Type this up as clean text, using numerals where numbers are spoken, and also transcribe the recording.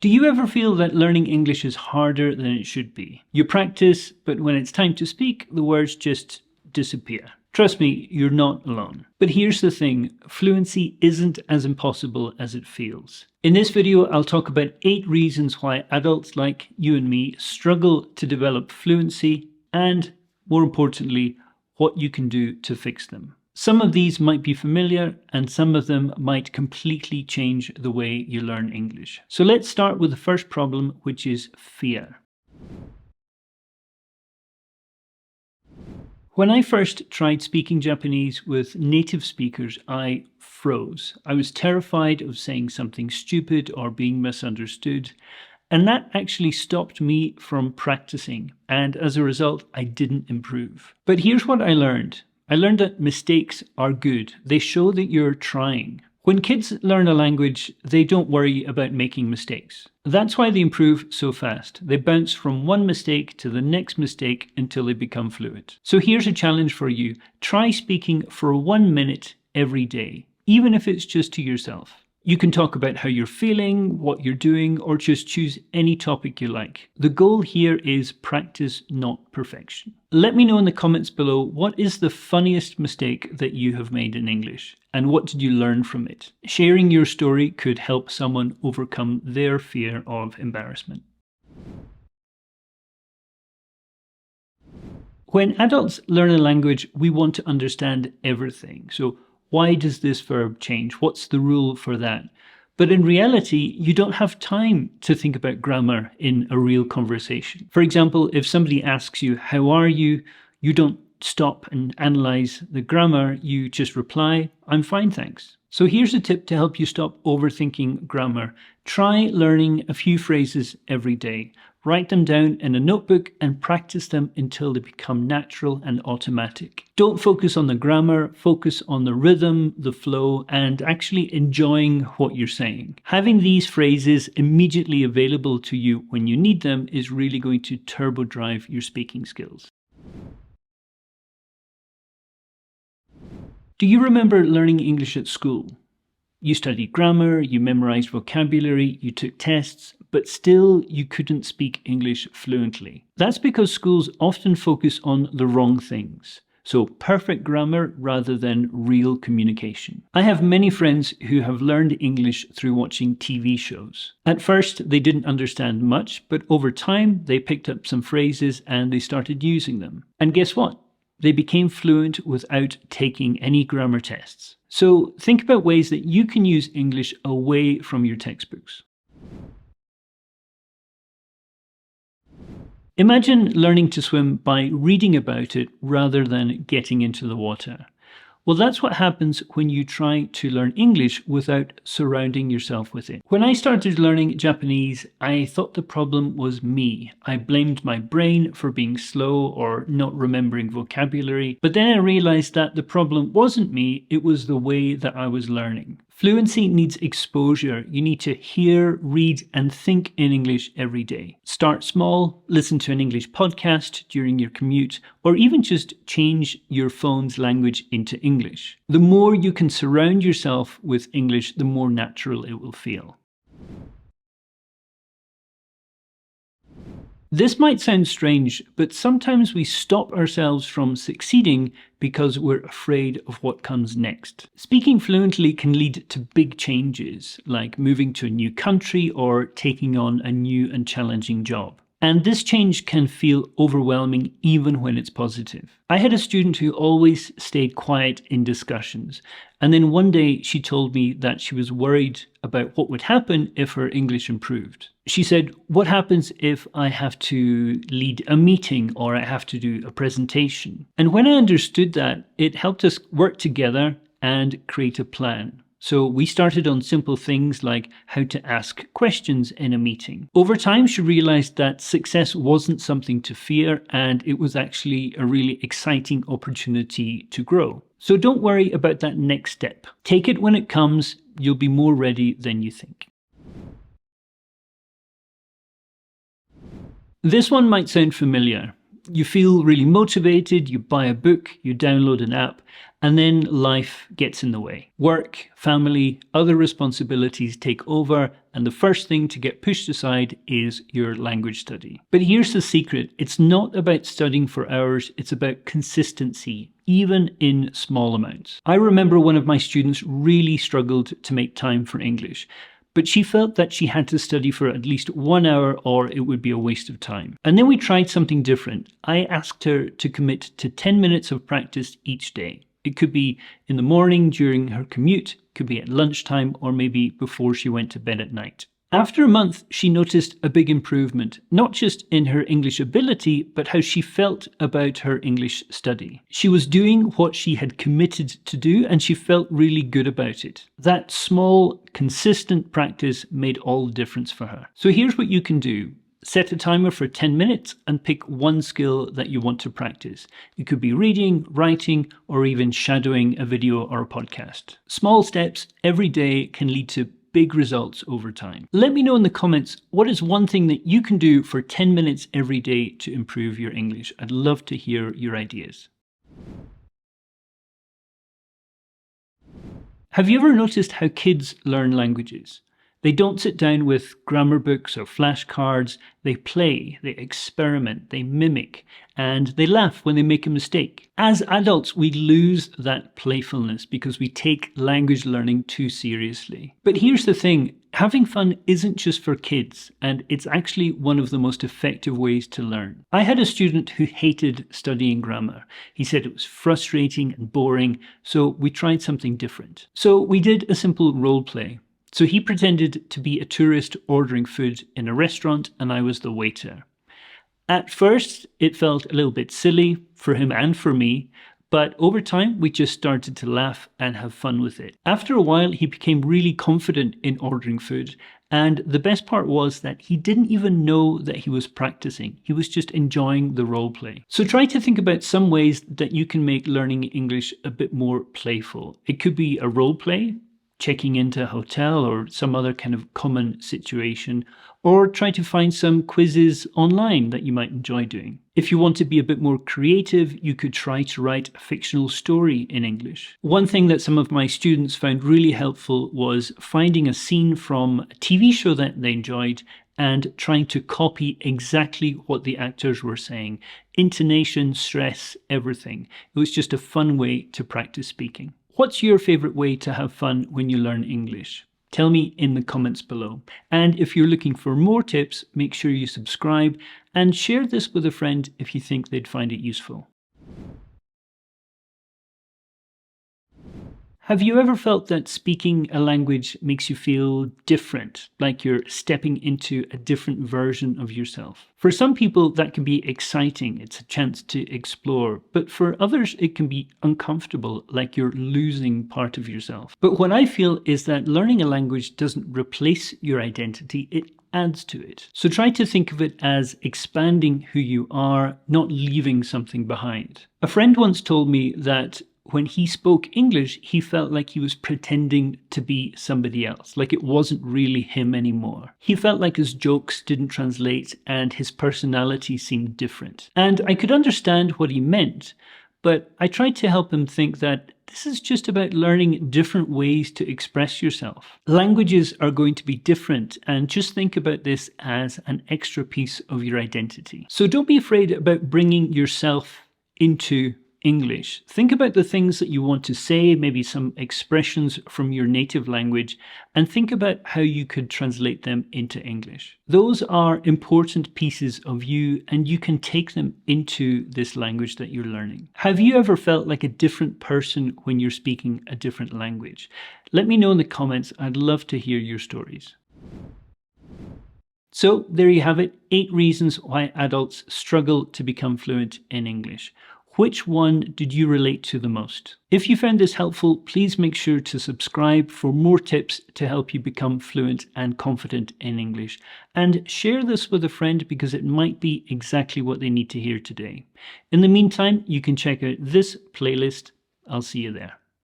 Do you ever feel that learning English is harder than it should be? You practice, but when it's time to speak, the words just disappear. Trust me, you're not alone. But here's the thing, fluency isn't as impossible as it feels. In this video, I'll talk about 8 reasons why adults like you and me struggle to develop fluency and, more importantly, what you can do to fix them. Some of these might be familiar and some of them might completely change the way you learn English. So let's start with the first problem, which is fear. When I first tried speaking Japanese with native speakers, I froze. I was terrified of saying something stupid or being misunderstood, and that actually stopped me from practicing, and as a result, I didn't improve. But here's what I learned. I learned that mistakes are good. They show that you're trying. When kids learn a language, they don't worry about making mistakes. That's why they improve so fast. They bounce from one mistake to the next mistake until they become fluent. So here's a challenge for you. Try speaking for 1 minute every day, even if it's just to yourself. You can talk about how you're feeling, what you're doing, or just choose any topic you like. The goal here is practice, not perfection. Let me know in the comments below, what is the funniest mistake that you have made in English? And what did you learn from it? Sharing your story could help someone overcome their fear of embarrassment. When adults learn a language, we want to understand everything. So why does this verb change? What's the rule for that? But in reality, you don't have time to think about grammar in a real conversation. For example, if somebody asks you, "How are you?" you don't stop and analyze the grammar, you just reply, "I'm fine, thanks." So here's a tip to help you stop overthinking grammar. Try learning a few phrases every day. Write them down in a notebook and practice them until they become natural and automatic. Don't focus on the grammar, focus on the rhythm, the flow, and actually enjoying what you're saying. Having these phrases immediately available to you when you need them is really going to turbo drive your speaking skills. Do you remember learning English at school? You studied grammar, you memorized vocabulary, you took tests, but still you couldn't speak English fluently. That's because schools often focus on the wrong things. So perfect grammar rather than real communication. I have many friends who have learned English through watching TV shows. At first, they didn't understand much, but over time, they picked up some phrases and they started using them. And guess what? They became fluent without taking any grammar tests. So think about ways that you can use English away from your textbooks. Imagine learning to swim by reading about it rather than getting into the water. Well, that's what happens when you try to learn English without surrounding yourself with it. When I started learning Japanese, I thought the problem was me. I blamed my brain for being slow or not remembering vocabulary. But then I realized that the problem wasn't me, it was the way that I was learning. Fluency needs exposure. You need to hear, read, and think in English every day. Start small, listen to an English podcast during your commute, or even just change your phone's language into English. The more you can surround yourself with English, the more natural it will feel. This might sound strange, but sometimes we stop ourselves from succeeding because we're afraid of what comes next. Speaking fluently can lead to big changes, like moving to a new country or taking on a new and challenging job. And this change can feel overwhelming even when it's positive. I had a student who always stayed quiet in discussions, and then one day she told me that she was worried about what would happen if her English improved. She said, "What happens if I have to lead a meeting or I have to do a presentation?" And when I understood that, it helped us work together and create a plan. So we started on simple things like how to ask questions in a meeting. Over time, she realized that success wasn't something to fear, and it was actually a really exciting opportunity to grow. So don't worry about that next step. Take it when it comes. You'll be more ready than you think. This one might sound familiar. You feel really motivated, you buy a book, you download an app, and then life gets in the way. Work, family, other responsibilities take over, and the first thing to get pushed aside is your language study. But here's the secret. It's not about studying for hours, it's about consistency, even in small amounts. I remember one of my students really struggled to make time for English, but she felt that she had to study for at least 1 hour or it would be a waste of time. And then we tried something different. I asked her to commit to 10 minutes of practice each day. It could be in the morning during her commute, could be at lunchtime, or maybe before she went to bed at night. After a month, she noticed a big improvement, not just in her English ability, but how she felt about her English study. She was doing what she had committed to do, and she felt really good about it. That small, consistent practice made all the difference for her. So here's what you can do. Set a timer for 10 minutes and pick one skill that you want to practice. It could be reading, writing, or even shadowing a video or a podcast. Small steps every day can lead to big results over time. Let me know in the comments, what is one thing that you can do for 10 minutes every day to improve your English? I'd love to hear your ideas. Have you ever noticed how kids learn languages? They don't sit down with grammar books or flashcards. They play, they experiment, they mimic, and they laugh when they make a mistake. As adults, we lose that playfulness because we take language learning too seriously. But here's the thing, having fun isn't just for kids, and it's actually one of the most effective ways to learn. I had a student who hated studying grammar. He said it was frustrating and boring, so we tried something different. So we did a simple role play. So he pretended to be a tourist ordering food in a restaurant, and I was the waiter. At first, it felt a little bit silly for him and for me, but over time, we just started to laugh and have fun with it. After a while, he became really confident in ordering food, and the best part was that he didn't even know that he was practicing. He was just enjoying the role play. So try to think about some ways that you can make learning English a bit more playful. It could be a role play, checking into a hotel or some other kind of common situation, or try to find some quizzes online that you might enjoy doing. If you want to be a bit more creative, you could try to write a fictional story in English. One thing that some of my students found really helpful was finding a scene from a TV show that they enjoyed and trying to copy exactly what the actors were saying. Intonation, stress, everything. It was just a fun way to practice speaking. What's your favorite way to have fun when you learn English? Tell me in the comments below. And if you're looking for more tips, make sure you subscribe and share this with a friend if you think they'd find it useful. Have you ever felt that speaking a language makes you feel different, like you're stepping into a different version of yourself? For some people, that can be exciting. It's a chance to explore. But for others, it can be uncomfortable, like you're losing part of yourself. But what I feel is that learning a language doesn't replace your identity, it adds to it. So try to think of it as expanding who you are, not leaving something behind. A friend once told me that when he spoke English, he felt like he was pretending to be somebody else, like it wasn't really him anymore. He felt like his jokes didn't translate and his personality seemed different. And I could understand what he meant, but I tried to help him think that this is just about learning different ways to express yourself. Languages are going to be different, and just think about this as an extra piece of your identity. So don't be afraid about bringing yourself into English. Think about the things that you want to say, maybe some expressions from your native language, and think about how you could translate them into English. Those are important pieces of you, and you can take them into this language that you're learning. Have you ever felt like a different person when you're speaking a different language? Let me know in the comments. I'd love to hear your stories. So there you have it, 8 reasons why adults struggle to become fluent in English. Which one did you relate to the most? If you found this helpful, please make sure to subscribe for more tips to help you become fluent and confident in English. And share this with a friend because it might be exactly what they need to hear today. In the meantime, you can check out this playlist. I'll see you there.